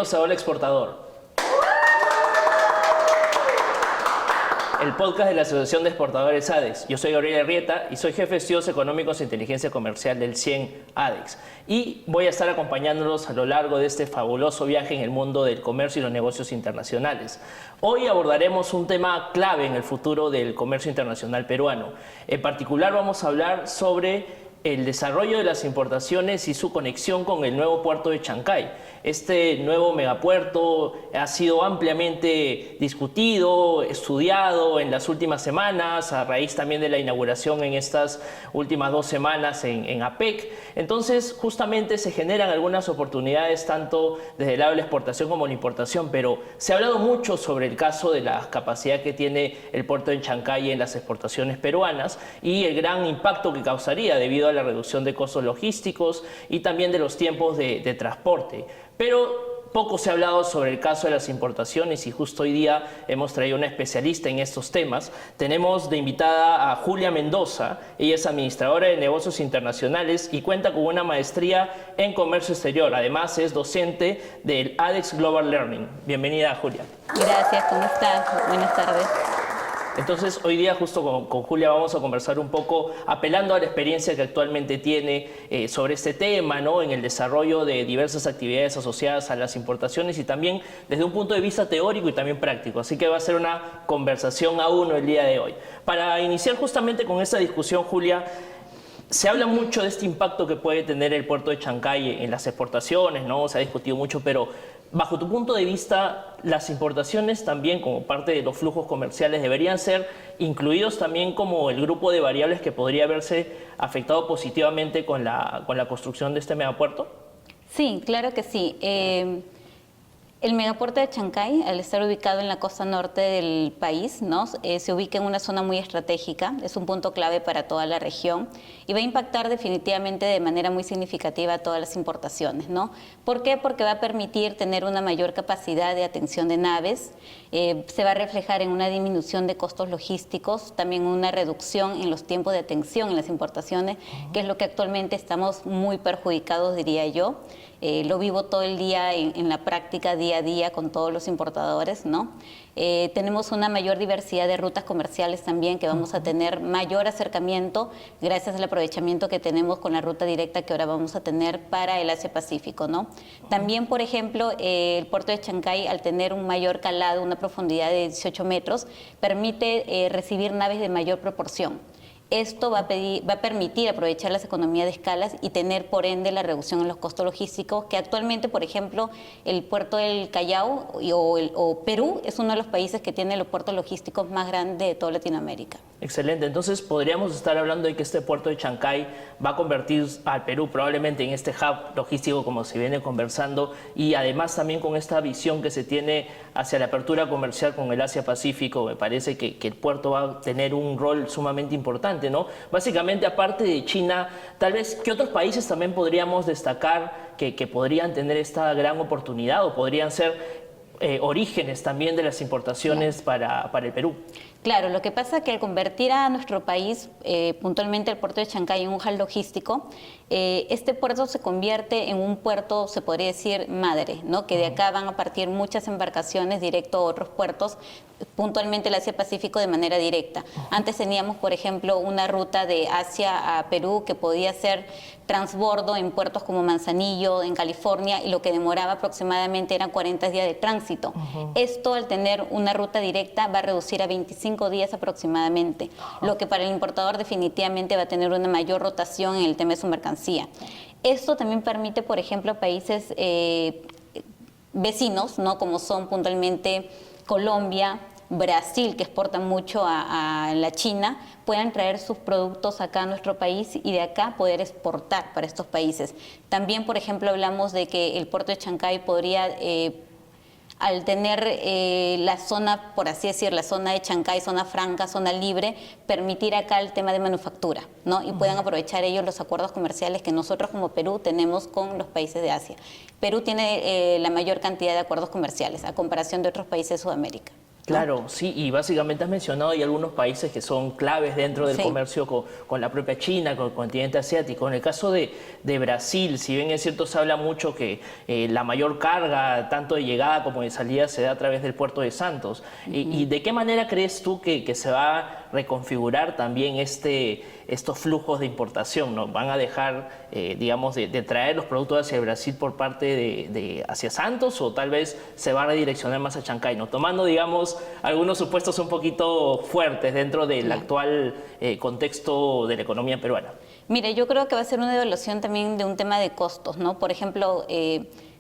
Bienvenidos a Hola Exportador, el podcast de la Asociación de Exportadores ADEX. Yo soy Gabriel Arrieta y soy jefe de estudios económicos e inteligencia comercial del CIEN ADEX. Y voy a estar acompañándolos a lo largo de este fabuloso viaje en el mundo del comercio y los negocios internacionales. Hoy abordaremos un tema clave en el futuro del comercio internacional peruano. En particular vamos a hablar sobre el desarrollo de las importaciones y su conexión con el nuevo puerto de Chancay. Este nuevo megapuerto ha sido ampliamente discutido, estudiado en las últimas semanas, a raíz también de la inauguración en estas últimas 2 semanas en APEC. Entonces, justamente se generan algunas oportunidades tanto desde el lado de la exportación como la importación, pero se ha hablado mucho sobre el caso de la capacidad que tiene el puerto de Chancay en las exportaciones peruanas y el gran impacto que causaría debido a la reducción de costos logísticos y también de los tiempos de transporte. Pero poco se ha hablado sobre el caso de las importaciones y justo hoy día hemos traído una especialista en estos temas. Tenemos de invitada a Julia Mendoza. Ella es administradora de negocios internacionales y cuenta con una maestría en comercio exterior. Además es docente del ADEX Global Learning. Bienvenida, Julia. Gracias, ¿cómo estás? Buenas tardes. Entonces, hoy día justo con Julia vamos a conversar un poco apelando a la experiencia que actualmente tiene sobre este tema, ¿no? En el desarrollo de diversas actividades asociadas a las importaciones y también desde un punto de vista teórico y también práctico. Así que va a ser una conversación a uno el día de hoy. Para iniciar justamente con esta discusión, Julia, se habla mucho de este impacto que puede tener el puerto de Chancay en las exportaciones, ¿no? Se ha discutido mucho, pero bajo tu punto de vista, las importaciones también como parte de los flujos comerciales deberían ser incluidos también como el grupo de variables que podría verse afectado positivamente con la construcción de este megapuerto. Sí, claro que sí. El megapuerto de Chancay, al estar ubicado en la costa norte del país, ¿no? Se ubica en una zona muy estratégica, es un punto clave para toda la región y va a impactar definitivamente de manera muy significativa a todas las importaciones, ¿no? ¿Por qué? Porque va a permitir tener una mayor capacidad de atención de naves, se va a reflejar en una disminución de costos logísticos, también una reducción en los tiempos de atención en las importaciones, que es lo que actualmente estamos muy perjudicados, diría yo. Lo vivo todo el día en la práctica, día a día, con todos los importadores, ¿no? Tenemos una mayor diversidad de rutas comerciales también, que vamos a tener mayor acercamiento gracias al aprovechamiento que tenemos con la ruta directa que ahora vamos a tener para el Asia-Pacífico, ¿no? También, por ejemplo, el puerto de Chancay, al tener un mayor calado, una profundidad de 18 metros, permite recibir naves de mayor proporción. Esto va a permitir aprovechar las economías de escalas y tener, por ende, la reducción en los costos logísticos, que actualmente, por ejemplo, el puerto del Callao o Perú es uno de los países que tiene los puertos logísticos más grandes de toda Latinoamérica. Excelente. Entonces, podríamos estar hablando de que este puerto de Chancay va a convertir al Perú probablemente en este hub logístico, como se viene conversando, y además también con esta visión que se tiene hacia la apertura comercial con el Asia-Pacífico. Me parece que el puerto va a tener un rol sumamente importante, ¿no? Básicamente, aparte de China, tal vez, ¿qué otros países también podríamos destacar que podrían tener esta gran oportunidad o podrían ser orígenes también de las importaciones para el Perú? Claro, lo que pasa es que al convertir a nuestro país, puntualmente el puerto de Chancay, en un hub logístico, este puerto se convierte en un puerto, se podría decir, madre, ¿no? Que de acá van a partir muchas embarcaciones directo a otros puertos, puntualmente el Asia-Pacífico de manera directa. Antes teníamos, por ejemplo, una ruta de Asia a Perú que podía ser transbordo en puertos como Manzanillo, en California, y lo que demoraba aproximadamente eran 40 días de tránsito. Esto, al tener una ruta directa, va a reducir a 25 días aproximadamente, lo que para el importador definitivamente va a tener una mayor rotación en el tema de su mercancía. Esto también permite, por ejemplo, a países vecinos, ¿no? Como son puntualmente Colombia, Brasil, que exportan mucho a la China, puedan traer sus productos acá a nuestro país y de acá poder exportar para estos países. También, por ejemplo, hablamos de que el puerto de Chancay podría, al tener la zona, por así decir, la zona de Chancay, zona franca, zona libre, permitir acá el tema de manufactura, ¿no? Y puedan aprovechar ellos los acuerdos comerciales que nosotros como Perú tenemos con los países de Asia. Perú tiene la mayor cantidad de acuerdos comerciales a comparación de otros países de Sudamérica. Claro, sí, y básicamente has mencionado hay algunos países que son claves dentro del Sí. comercio con la propia China, con el continente asiático. En el caso de Brasil, si bien es cierto, se habla mucho que la mayor carga, tanto de llegada como de salida, se da a través del puerto de Santos. ¿Y de qué manera crees tú que se va a reconfigurar también estos flujos de importación? ¿No? ¿Van a dejar, digamos, de traer los productos hacia Brasil por parte hacia Santos, o tal vez se va a redireccionar más a Chancay, ¿no? Tomando, digamos, algunos supuestos un poquito fuertes dentro del actual contexto de la economía peruana? Mire, yo creo que va a ser una evaluación también de un tema de costos, ¿no? Por ejemplo,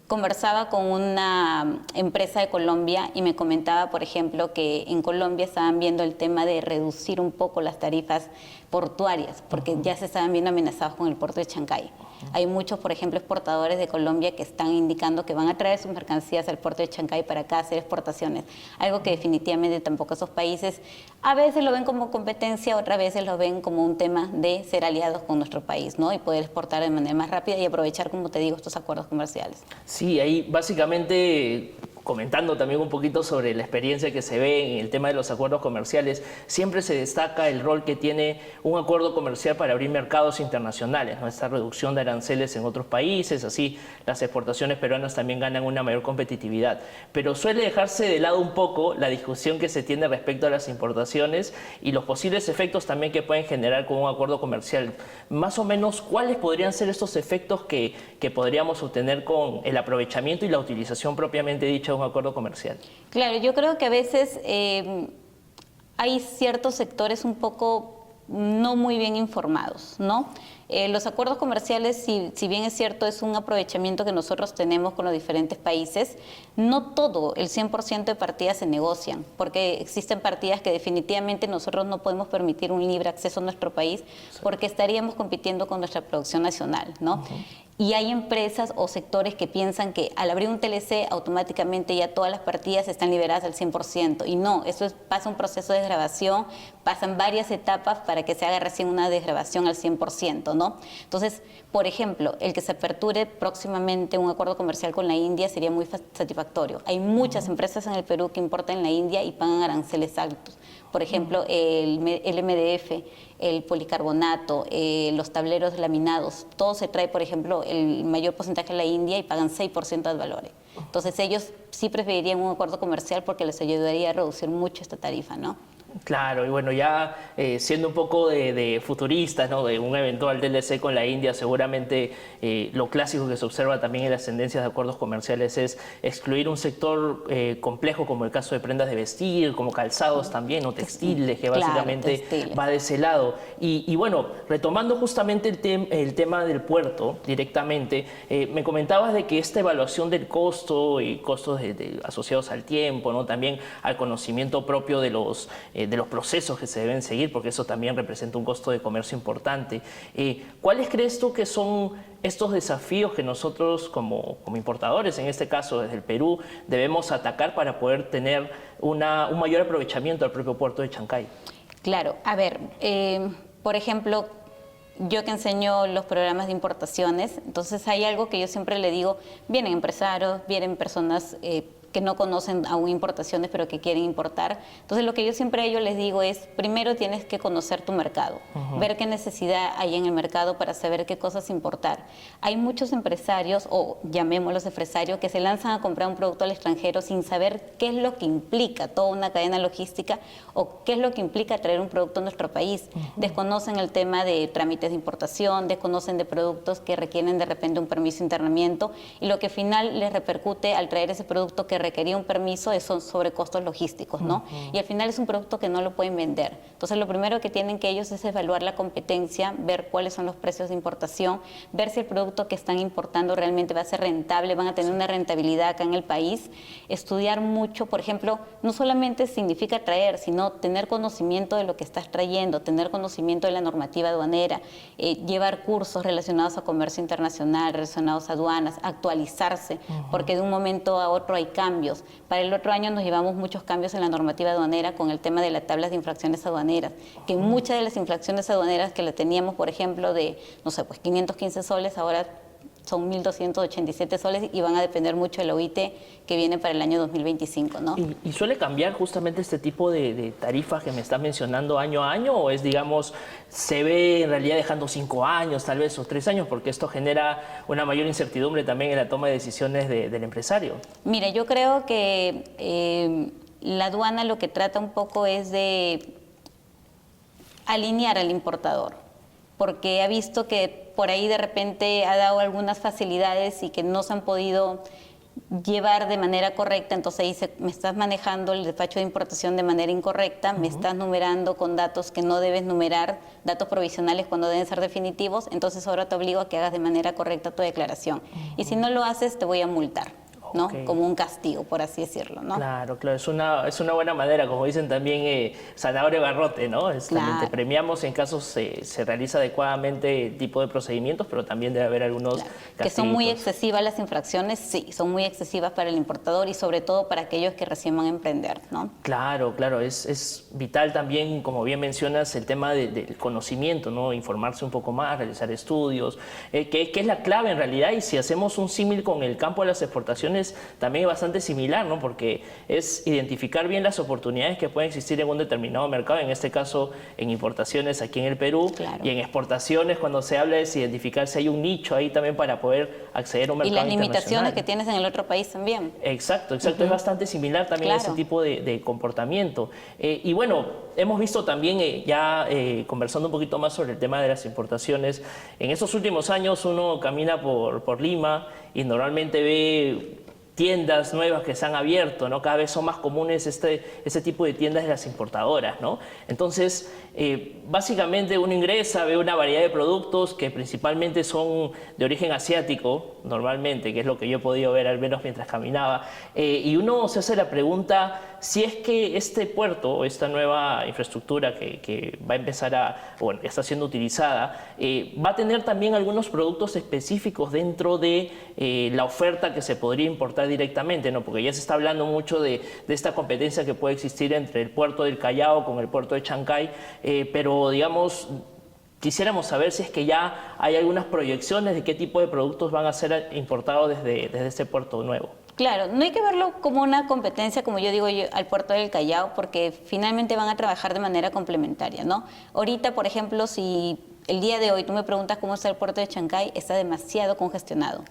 conversaba con una empresa de Colombia y me comentaba, por ejemplo, que en Colombia estaban viendo el tema de reducir un poco las tarifas portuarias, porque ya se estaban viendo amenazados con el puerto de Chancay. Hay muchos, por ejemplo, exportadores de Colombia que están indicando que van a traer sus mercancías al puerto de Chancay para acá hacer exportaciones, algo que definitivamente tampoco esos países a veces lo ven como competencia, otras veces lo ven como un tema de ser aliados con nuestro país, ¿no? Y poder exportar de manera más rápida y aprovechar, como te digo, estos acuerdos comerciales. Sí, ahí básicamente, comentando también un poquito sobre la experiencia que se ve en el tema de los acuerdos comerciales, siempre se destaca el rol que tiene un acuerdo comercial para abrir mercados internacionales, ¿no? Esta reducción de aranceles en otros países, así las exportaciones peruanas también ganan una mayor competitividad. Pero suele dejarse de lado un poco la discusión que se tiene respecto a las importaciones y los posibles efectos también que pueden generar con un acuerdo comercial. Más o menos, ¿cuáles podrían ser estos efectos que podríamos obtener con el aprovechamiento y la utilización propiamente dicha de un acuerdo comercial? Claro, yo creo que a veces hay ciertos sectores un poco no muy bien informados, ¿no? Los acuerdos comerciales, si bien es cierto, es un aprovechamiento que nosotros tenemos con los diferentes países, no todo, el 100% de partidas se negocian, porque existen partidas que definitivamente nosotros no podemos permitir un libre acceso a nuestro país porque estaríamos compitiendo con nuestra producción nacional, ¿no? Y hay empresas o sectores que piensan que al abrir un TLC automáticamente ya todas las partidas están liberadas al 100%. Y no, pasa un proceso de desgravación, pasan varias etapas para que se haga recién una desgravación al 100%, ¿no? Entonces, por ejemplo, el que se aperture próximamente un acuerdo comercial con la India sería muy satisfactorio. Hay muchas empresas en el Perú que importan en la India y pagan aranceles altos. Por ejemplo, el MDF, el policarbonato, los tableros laminados, todo se trae, por ejemplo, el mayor porcentaje de la India y pagan 6% de valores. Entonces ellos sí preferirían un acuerdo comercial porque les ayudaría a reducir mucho esta tarifa, ¿no? Claro, y bueno, ya siendo un poco de futuristas, ¿no? De un eventual DLC con la India, seguramente lo clásico que se observa también en las tendencias de acuerdos comerciales es excluir un sector complejo como el caso de prendas de vestir, como calzados también, o textiles, que básicamente va de ese lado. Y bueno, retomando justamente el tema del puerto directamente, me comentabas de que esta evaluación del costo y costos asociados al tiempo, ¿no? También al conocimiento propio de los procesos que se deben seguir, porque eso también representa un costo de comercio importante. ¿Cuáles crees tú que son estos desafíos que nosotros como importadores, en este caso desde el Perú, debemos atacar para poder tener un mayor aprovechamiento del propio puerto de Chancay? Claro, a ver, por ejemplo, yo que enseño los programas de importaciones, entonces hay algo que yo siempre le digo, vienen empresarios, vienen personas que no conocen aún importaciones pero que quieren importar. Entonces lo que yo siempre a ellos les digo es, primero tienes que conocer tu mercado, ver qué necesidad hay en el mercado para saber qué cosas importar. Hay muchos empresarios, o llamémoslos empresarios, que se lanzan a comprar un producto al extranjero sin saber qué es lo que implica toda una cadena logística o qué es lo que implica traer un producto a nuestro país. Desconocen el tema de trámites de importación, desconocen de productos que requieren de repente un permiso de internamiento y lo que al final les repercute al traer ese producto que requería un permiso son sobrecostos logísticos, ¿no? Y al final es un producto que no lo pueden vender. Entonces lo primero que tienen que ellos es evaluar la competencia, ver cuáles son los precios de importación, ver si el producto que están importando realmente va a ser rentable, van a tener una rentabilidad acá en el país, estudiar mucho, por ejemplo, no solamente significa traer, sino tener conocimiento de lo que estás trayendo, tener conocimiento de la normativa aduanera, llevar cursos relacionados a comercio internacional, relacionados a aduanas, actualizarse, porque de un momento a otro hay cambios. Para el otro año nos llevamos muchos cambios en la normativa aduanera con el tema de las tablas de infracciones aduaneras, que muchas de las infracciones aduaneras que la teníamos, por ejemplo, de, no sé, pues 515 soles, ahora son 1.287 soles y van a depender mucho de la OIT que viene para el año 2025, ¿no? ¿Y suele cambiar justamente este tipo de tarifas que me está mencionando año a año o es, digamos, se ve en realidad dejando 5 años tal vez o 3 años porque esto genera una mayor incertidumbre también en la toma de decisiones del empresario? Mire, yo creo que la aduana lo que trata un poco es de alinear al importador, porque ha visto que por ahí de repente ha dado algunas facilidades y que no se han podido llevar de manera correcta, entonces dice, me estás manejando el despacho de importación de manera incorrecta, me estás numerando con datos que no debes numerar, datos provisionales cuando deben ser definitivos, entonces ahora te obligo a que hagas de manera correcta tu declaración. Y si no lo haces, te voy a multar, ¿no? Okay. Como un castigo, por así decirlo, ¿no? Claro, claro, es una buena manera, como dicen también, zanahoria garrote, ¿no? Claro. Te premiamos en caso se realiza adecuadamente el tipo de procedimientos, pero también debe haber algunos Claro. Que son muy castiguitos. excesivas las infracciones, sí, son muy excesivas para el importador y sobre todo para aquellos que recién van a emprender, ¿no? Claro, claro, es vital también, como bien mencionas, el tema del conocimiento, ¿no? Informarse un poco más, realizar estudios, que es la clave en realidad, y si hacemos un símil con el campo de las exportaciones, también es bastante similar, ¿no? Porque es identificar bien las oportunidades que pueden existir en un determinado mercado, en este caso en importaciones aquí en el Perú, Claro. y en exportaciones cuando se habla es identificar si hay un nicho ahí también para poder acceder a un Y mercado las limitaciones internacional. que tienes en el otro país también. Exacto, exacto. Es bastante similar también a ese Claro. tipo de comportamiento. Y bueno, hemos visto también, conversando un poquito más sobre el tema de las importaciones, en estos últimos años uno camina por Lima y normalmente ve tiendas nuevas que se han abierto, ¿no? Cada vez son más comunes este tipo de tiendas de las importadoras, ¿no? Entonces, básicamente uno ingresa, ve una variedad de productos que principalmente son de origen asiático, normalmente, que es lo que yo he podido ver al menos mientras caminaba, y uno se hace la pregunta si es que este puerto o esta nueva infraestructura que va a empezar bueno, está siendo utilizada, va a tener también algunos productos específicos dentro de la oferta que se podría importar directamente, ¿no? Porque ya se está hablando mucho de esta competencia que puede existir entre el puerto del Callao con el puerto de Chancay, pero digamos, quisiéramos saber si es que ya hay algunas proyecciones de qué tipo de productos van a ser importados desde este puerto nuevo. Claro, no hay que verlo como una competencia, como yo digo, al puerto del Callao, porque finalmente van a trabajar de manera complementaria, ¿no? Ahorita, por ejemplo, si el día de hoy tú me preguntas cómo está el puerto de Chancay, está demasiado congestionado,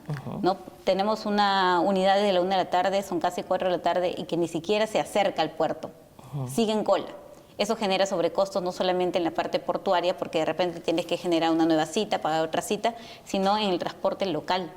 ¿no? Tenemos una unidad desde la 1 de la tarde, son casi 4 de la tarde, y que ni siquiera se acerca al puerto, sigue en cola. Eso genera sobrecostos no solamente en la parte portuaria, porque de repente tienes que generar una nueva cita, pagar otra cita, sino en el transporte local,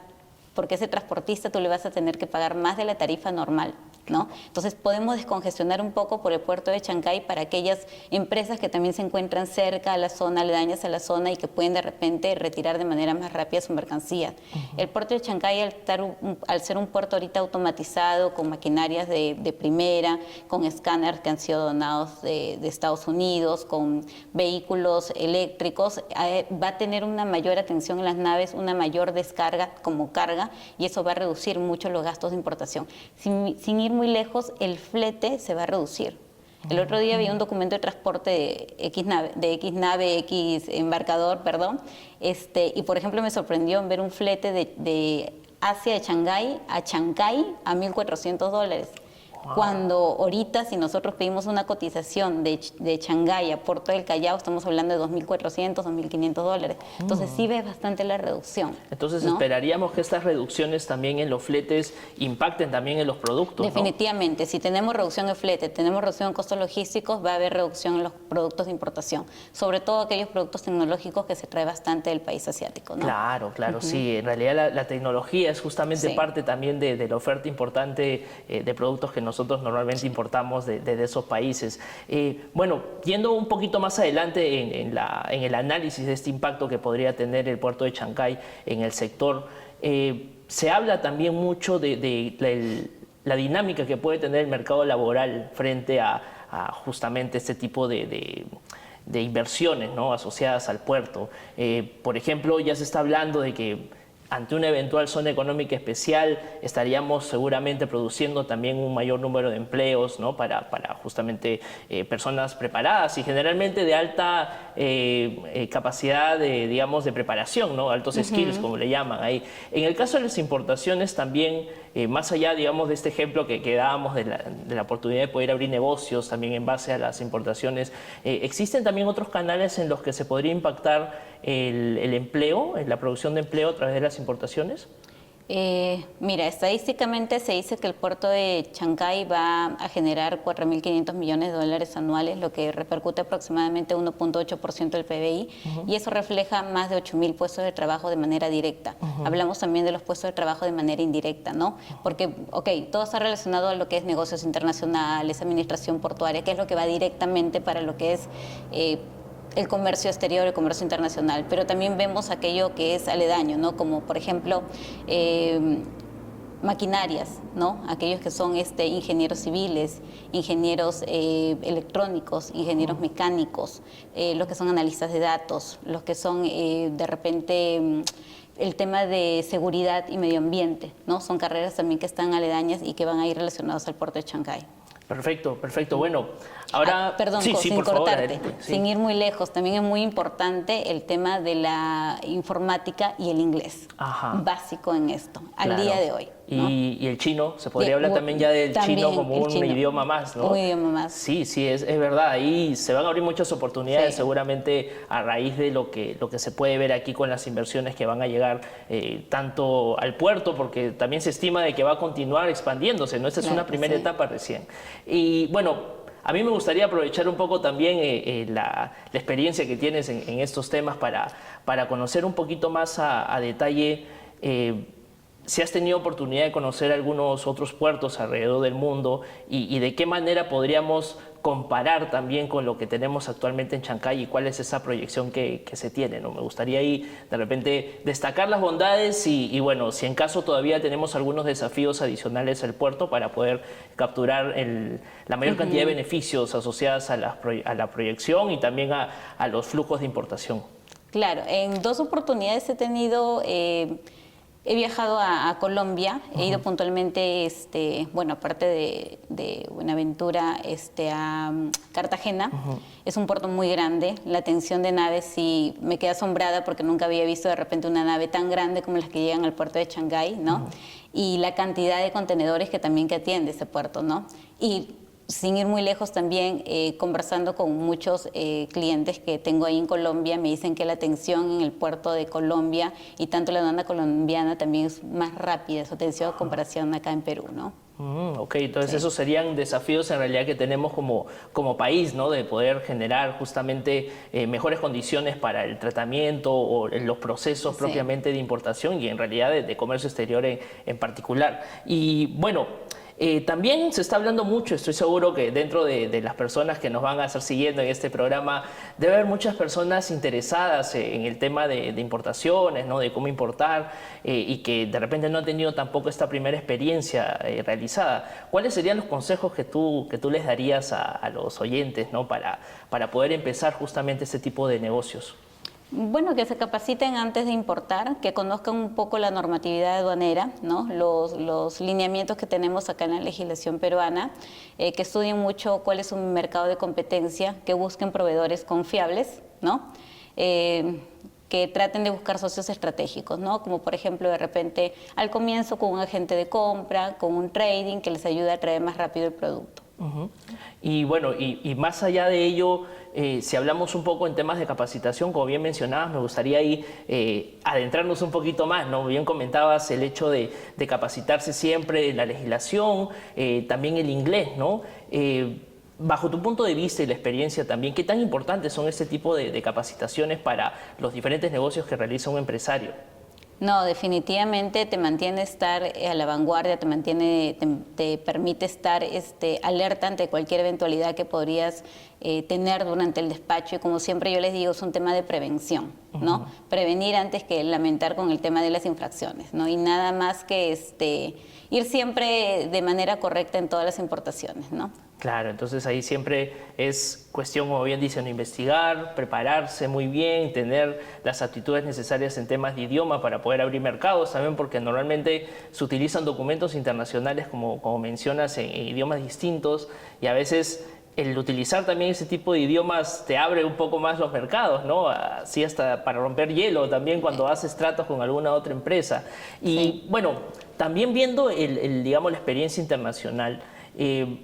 porque ese transportista tú le vas a tener que pagar más de la tarifa normal, ¿no? Entonces podemos descongestionar un poco por el puerto de Chancay para aquellas empresas que también se encuentran cerca a la zona, aledañas a la zona y que pueden de repente retirar de manera más rápida su mercancía. El puerto de Chancay, al ser un puerto ahorita automatizado, con maquinarias de primera, con escáneres que han sido donados de Estados Unidos, con vehículos eléctricos, va a tener una mayor atención en las naves, una mayor descarga como carga, y eso va a reducir mucho los gastos de importación. Sin ir muy lejos, el flete se va a reducir. El otro día vi un documento de transporte de X embarcador, perdón, y por ejemplo me sorprendió ver un flete de Asia de Chancay a $1.400. Wow. Cuando ahorita, si nosotros pedimos una cotización de Chancay a Puerto del Callao, estamos hablando de $2.400, $2.500. Entonces sí ves bastante la reducción. Entonces, ¿no? esperaríamos que estas reducciones también en los fletes impacten también en los productos, Definitivamente, ¿no? Si tenemos reducción en flete, tenemos reducción en costos logísticos, va a haber reducción en los productos de importación, sobre todo aquellos productos tecnológicos que se trae bastante del país asiático, ¿no? Claro, claro, sí. En realidad la tecnología es justamente parte también de la oferta importante de productos que nosotros normalmente importamos de esos países. Bueno, yendo un poquito más adelante en el análisis de este impacto que podría tener el puerto de Chancay en el sector, se habla también mucho de la dinámica que puede tener el mercado laboral frente a justamente este tipo de inversiones, ¿no?, asociadas al puerto. Por ejemplo, ya se está hablando de que ante una eventual zona económica especial estaríamos seguramente produciendo también un mayor número de empleos, ¿no? para justamente personas preparadas y generalmente de alta capacidad digamos, de preparación, ¿no? Altos skills, como le llaman ahí. En el caso de las importaciones también, más allá, digamos, de este ejemplo que dábamos de la oportunidad de poder abrir negocios también en base a las importaciones, ¿existen también otros canales en los que se podría impactar el empleo, la producción de empleo a través de las importaciones? Mira, estadísticamente se dice que el puerto de Chancay va a generar 4.500 millones de dólares anuales, lo que repercute aproximadamente 1.8% del PBI, y eso refleja más de 8.000 puestos de trabajo de manera directa. Hablamos también de los puestos de trabajo de manera indirecta, ¿no? Porque, ok, todo está relacionado a lo que es negocios internacionales, administración portuaria, que es lo que va directamente para lo que es el comercio exterior, el comercio internacional, pero también vemos aquello que es aledaño, ¿no? Como por ejemplo maquinarias, ¿no? Aquellos que son ingenieros civiles, ingenieros electrónicos, ingenieros mecánicos, los que son analistas de datos, los que son de repente el tema de seguridad y medio ambiente, ¿no? Son carreras también que están aledañas y que van a ir relacionadas al puerto de Chancay. Perfecto, perfecto. Bueno, ahora... perdón, sí, sin por cortarte, favor, sin ir muy lejos, también es muy importante el tema de la informática y el inglés. Básico en esto, al día de hoy, ¿no? Y el chino, se podría hablar también ya del chino como un idioma más, ¿no? Un idioma más. Sí, sí, es verdad. Ahí se van a abrir muchas oportunidades seguramente a raíz de lo que se puede ver aquí con las inversiones que van a llegar tanto al puerto, porque también se estima de que va a continuar expandiéndose, ¿no? Esta es una primera etapa recién. Y bueno, a mí me gustaría aprovechar un poco también la experiencia que tienes en estos temas para conocer un poquito más a detalle si has tenido oportunidad de conocer algunos otros puertos alrededor del mundo y de qué manera podríamos comparar también con lo que tenemos actualmente en Chancay y cuál es esa proyección que se tiene, ¿no? Me gustaría ahí de repente destacar las bondades y bueno, si en caso todavía tenemos algunos desafíos adicionales al puerto para poder capturar la mayor cantidad de beneficios asociados a la proyección y también a los flujos de importación. Claro, en 2 oportunidades he tenido... He viajado a Colombia, he ido puntualmente, bueno, aparte de Buenaventura, a Cartagena. Es un puerto muy grande, la atención de naves sí me quedé asombrada porque nunca había visto de repente una nave tan grande como las que llegan al puerto de Chancay, ¿no? Y la cantidad de contenedores que atiende ese puerto, ¿no? Y sin ir muy lejos también, conversando con muchos clientes que tengo ahí en Colombia, me dicen que la atención en el puerto de Colombia y tanto la aduana colombiana también es más rápida, su atención a comparación acá en Perú, ¿no? Ok, entonces esos serían desafíos en realidad que tenemos como país, ¿no? De poder generar justamente mejores condiciones para el tratamiento o los procesos propiamente de importación y en realidad de comercio exterior en particular. Y bueno... también se está hablando mucho, estoy seguro que dentro de las personas que nos van a estar siguiendo en este programa, debe haber muchas personas interesadas en el tema de importaciones, ¿no? De cómo importar y que de repente no han tenido tampoco esta primera experiencia realizada. ¿Cuáles serían los consejos que tú les darías a los oyentes, ¿no? para poder empezar justamente este tipo de negocios? Bueno, que se capaciten antes de importar, que conozcan un poco la normatividad aduanera, ¿no? Los lineamientos que tenemos acá en la legislación peruana, que estudien mucho cuál es un mercado de competencia, que busquen proveedores confiables, ¿no? Que traten de buscar socios estratégicos, ¿no? Como por ejemplo de repente al comienzo con un agente de compra, con un trading que les ayude a traer más rápido el producto. Y bueno, y más allá de ello, si hablamos un poco en temas de capacitación, como bien mencionabas, me gustaría ahí adentrarnos un poquito más, ¿no? Bien comentabas el hecho de capacitarse siempre en la legislación, también el inglés, ¿no? Bajo tu punto de vista y la experiencia también, ¿qué tan importantes son este tipo de capacitaciones para los diferentes negocios que realiza un empresario? No, definitivamente te mantiene estar a la vanguardia, te permite estar alerta ante cualquier eventualidad que podrías tener durante el despacho y como siempre yo les digo, es un tema de prevención, ¿no? Prevenir antes que lamentar con el tema de las infracciones, ¿no? Y nada más que ir siempre de manera correcta en todas las importaciones, ¿no? Claro, entonces ahí siempre es cuestión, como bien dicen, investigar, prepararse muy bien, tener las aptitudes necesarias en temas de idioma para poder abrir mercados también, porque normalmente se utilizan documentos internacionales, como mencionas, en idiomas distintos, y a veces el utilizar también ese tipo de idiomas te abre un poco más los mercados, ¿no? Así hasta para romper hielo también cuando haces tratos con alguna otra empresa. Y Sí. bueno, también viendo digamos, la experiencia internacional,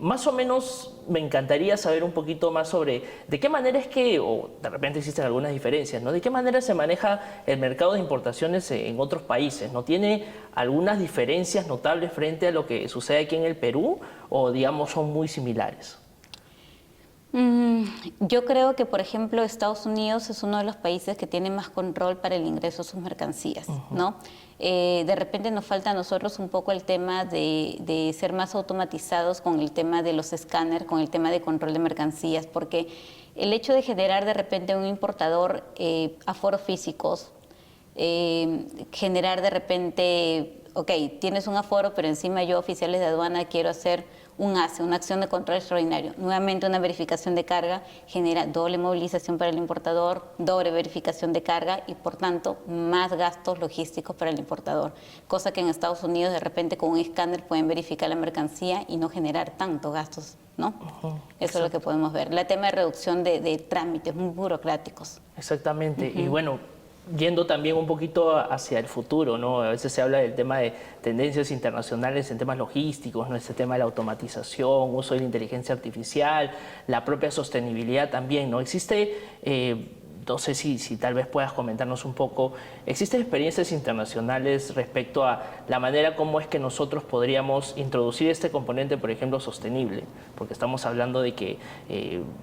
más o menos me encantaría saber un poquito más sobre de qué manera es que, o de repente existen algunas diferencias, ¿no? De qué manera se maneja el mercado de importaciones en otros países, ¿no? ¿Tiene algunas diferencias notables frente a lo que sucede aquí en el Perú o, digamos, son muy similares? Yo creo que, por ejemplo, Estados Unidos es uno de los países que tiene más control para el ingreso de sus mercancías, ¿no? De repente nos falta a nosotros un poco el tema de ser más automatizados con el tema de los escáneres, con el tema de control de mercancías, porque el hecho de generar de repente un importador aforos físicos, generar de repente, ok, tienes un aforo, pero encima yo, oficiales de aduana, quiero hacer un ACE, una acción de control extraordinario. Nuevamente una verificación de carga genera doble movilización para el importador, doble verificación de carga y por tanto más gastos logísticos para el importador. Cosa que en Estados Unidos de repente con un escáner pueden verificar la mercancía y no generar tantos gastos, ¿no? Eso es lo que podemos ver. El tema de reducción de trámites muy burocráticos. Exactamente. Y bueno, yendo también un poquito hacia el futuro, ¿no? A veces se habla del tema de tendencias internacionales en temas logísticos, ¿no? Este tema de la automatización, uso de la inteligencia artificial, la propia sostenibilidad también, ¿no? Existe, no sé si tal vez puedas comentarnos un poco, ¿existen experiencias internacionales respecto a la manera como es que nosotros podríamos introducir este componente, por ejemplo, sostenible? Porque estamos hablando de que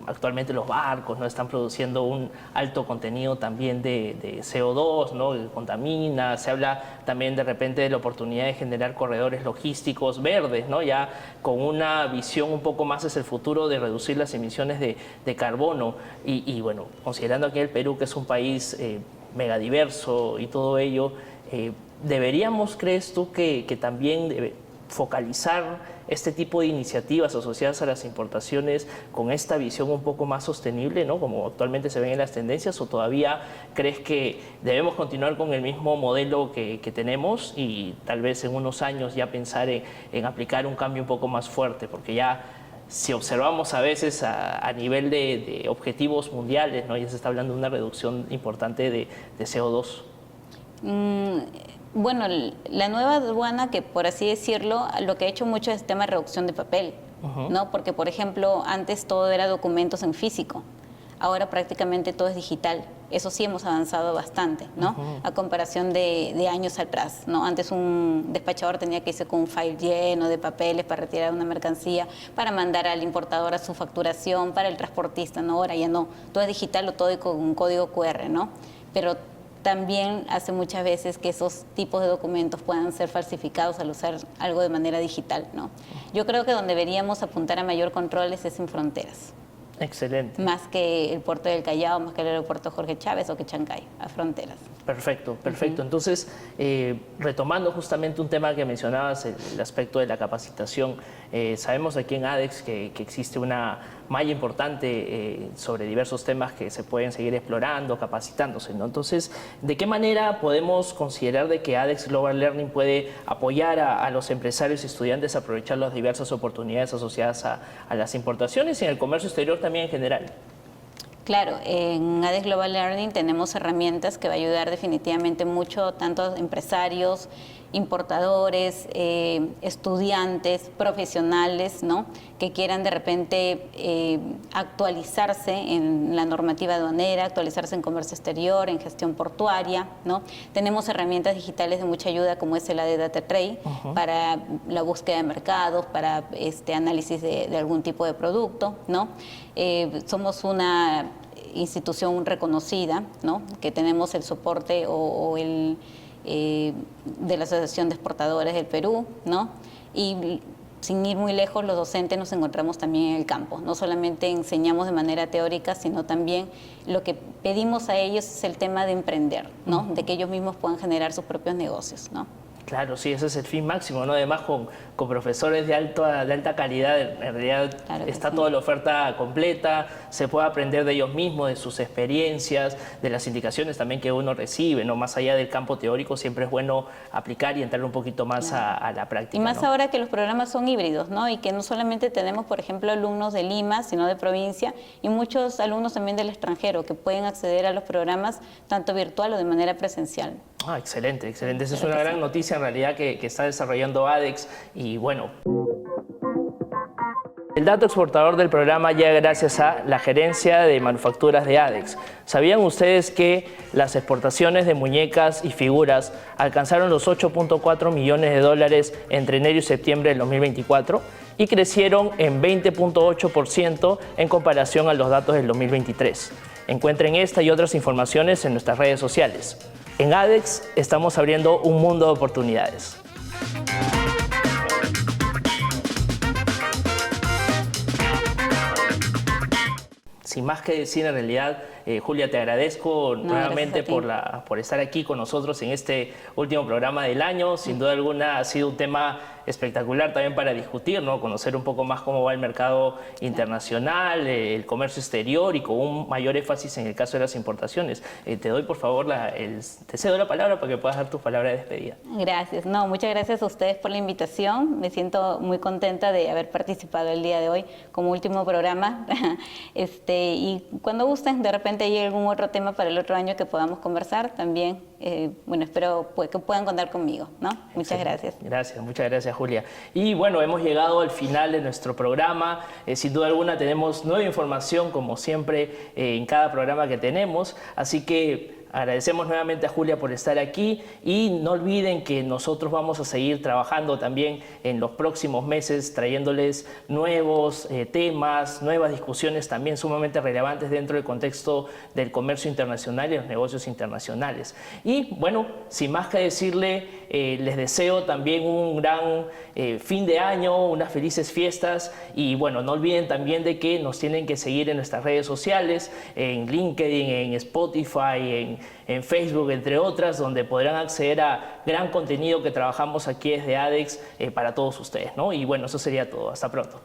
actualmente los barcos, ¿no? Están produciendo un alto contenido también de CO2, ¿no? Que contamina. Se habla también de repente de la oportunidad de generar corredores logísticos verdes, ¿no? Ya con una visión un poco más hacia el futuro de reducir las emisiones de carbono. Y bueno, considerando aquí el Perú, que es un país megadiverso y todo ello, ¿deberíamos, crees tú, que también focalizar este tipo de iniciativas asociadas a las importaciones con esta visión un poco más sostenible, ¿no? Como actualmente se ven en las tendencias, o todavía crees que debemos continuar con el mismo modelo que tenemos y tal vez en unos años ya pensar en aplicar un cambio un poco más fuerte? Porque ya si observamos a veces a nivel de objetivos mundiales, ¿no? Ya se está hablando de una reducción importante de CO2. Bueno, la nueva aduana, que por así decirlo, lo que ha hecho mucho es el tema de reducción de papel, ¿no? Porque, por ejemplo, antes todo era documentos en físico, ahora prácticamente todo es digital. Eso sí hemos avanzado bastante, ¿no? A comparación de años atrás, ¿no? Antes un despachador tenía que irse con un file lleno de papeles para retirar una mercancía, para mandar al importador a su facturación, para el transportista, ¿no? Ahora ya no, todo es digital o todo con un código QR, ¿no? Pero también hace muchas veces que esos tipos de documentos puedan ser falsificados al usar algo de manera digital, ¿no? Yo creo que donde deberíamos apuntar a mayor controles es en fronteras. Excelente. Más que el puerto del Callao, más que el aeropuerto Jorge Chávez o que Chancay, a fronteras. Perfecto, perfecto. Entonces, retomando justamente un tema que mencionabas, el aspecto de la capacitación, sabemos aquí en ADEX que existe una malla importante sobre diversos temas que se pueden seguir explorando, capacitándose, ¿no? Entonces, ¿de qué manera podemos considerar de que ADEX Global Learning puede apoyar a los empresarios y estudiantes a aprovechar las diversas oportunidades asociadas a las importaciones y en el comercio exterior también en general? Claro, en ADEX Global Learning tenemos herramientas que va a ayudar definitivamente mucho tanto a empresarios, importadores, estudiantes, profesionales, ¿no? Que quieran de repente actualizarse en la normativa aduanera, actualizarse en comercio exterior, en gestión portuaria, ¿no? Tenemos herramientas digitales de mucha ayuda como es la de DataTrade para la búsqueda de mercados, para análisis de algún tipo de producto, ¿no? Somos una institución reconocida, ¿no? Que tenemos el soporte de la Asociación de Exportadores del Perú, ¿no? Y sin ir muy lejos, los docentes nos encontramos también en el campo. No solamente enseñamos de manera teórica, sino también lo que pedimos a ellos es el tema de emprender, ¿no? De que ellos mismos puedan generar sus propios negocios, ¿no? Claro, sí, ese es el fin máximo, ¿no? Además, con profesores de alta calidad, en realidad Claro que está sí. toda la oferta completa, se puede aprender de ellos mismos, de sus experiencias, de las indicaciones también que uno recibe, ¿no? Más allá del campo teórico, siempre es bueno aplicar y entrar un poquito más a la práctica. Y más ¿no? ahora que los programas son híbridos, ¿no? Y que no solamente tenemos, por ejemplo, alumnos de Lima, sino de provincia, y muchos alumnos también del extranjero que pueden acceder a los programas tanto virtual o de manera presencial. Ah, excelente, excelente. Esa es Claro una que gran sí. noticia en realidad que está desarrollando ADEX y bueno. El dato exportador del programa llega gracias a la gerencia de manufacturas de ADEX. ¿Sabían ustedes que las exportaciones de muñecas y figuras alcanzaron los 8.4 millones de dólares entre enero y septiembre del 2024 y crecieron en 20.8% en comparación a los datos del 2023? Encuentren esta y otras informaciones en nuestras redes sociales. En ADEX estamos abriendo un mundo de oportunidades. Sin más que decir, en realidad, Julia, te agradezco nuevamente por estar aquí con nosotros en este último programa del año. Sin duda alguna ha sido un tema espectacular también para discutir, ¿no? Conocer un poco más cómo va el mercado internacional, el comercio exterior y con un mayor énfasis en el caso de las importaciones. Te doy, por favor, te cedo la palabra para que puedas dar tu palabra de despedida. Gracias. No, muchas gracias a ustedes por la invitación. Me siento muy contenta de haber participado el día de hoy como último programa. Y cuando gusten, de repente hay algún otro tema para el otro año que podamos conversar también. Bueno, espero que puedan contar conmigo, ¿no? Muchas gracias. Gracias, muchas gracias, Julia. Y bueno, hemos llegado al final de nuestro programa. Sin duda alguna tenemos nueva información, como siempre, en cada programa que tenemos. Así que agradecemos nuevamente a Julia por estar aquí y no olviden que nosotros vamos a seguir trabajando también en los próximos meses, trayéndoles nuevos temas, nuevas discusiones también sumamente relevantes dentro del contexto del comercio internacional y los negocios internacionales. Y bueno, sin más que decirle, les deseo también un gran fin de año, unas felices fiestas y bueno, no olviden también de que nos tienen que seguir en nuestras redes sociales, en LinkedIn, en Spotify, en Facebook, entre otras, donde podrán acceder a gran contenido que trabajamos aquí desde ADEX para todos ustedes, ¿no? Y bueno, eso sería todo. Hasta pronto.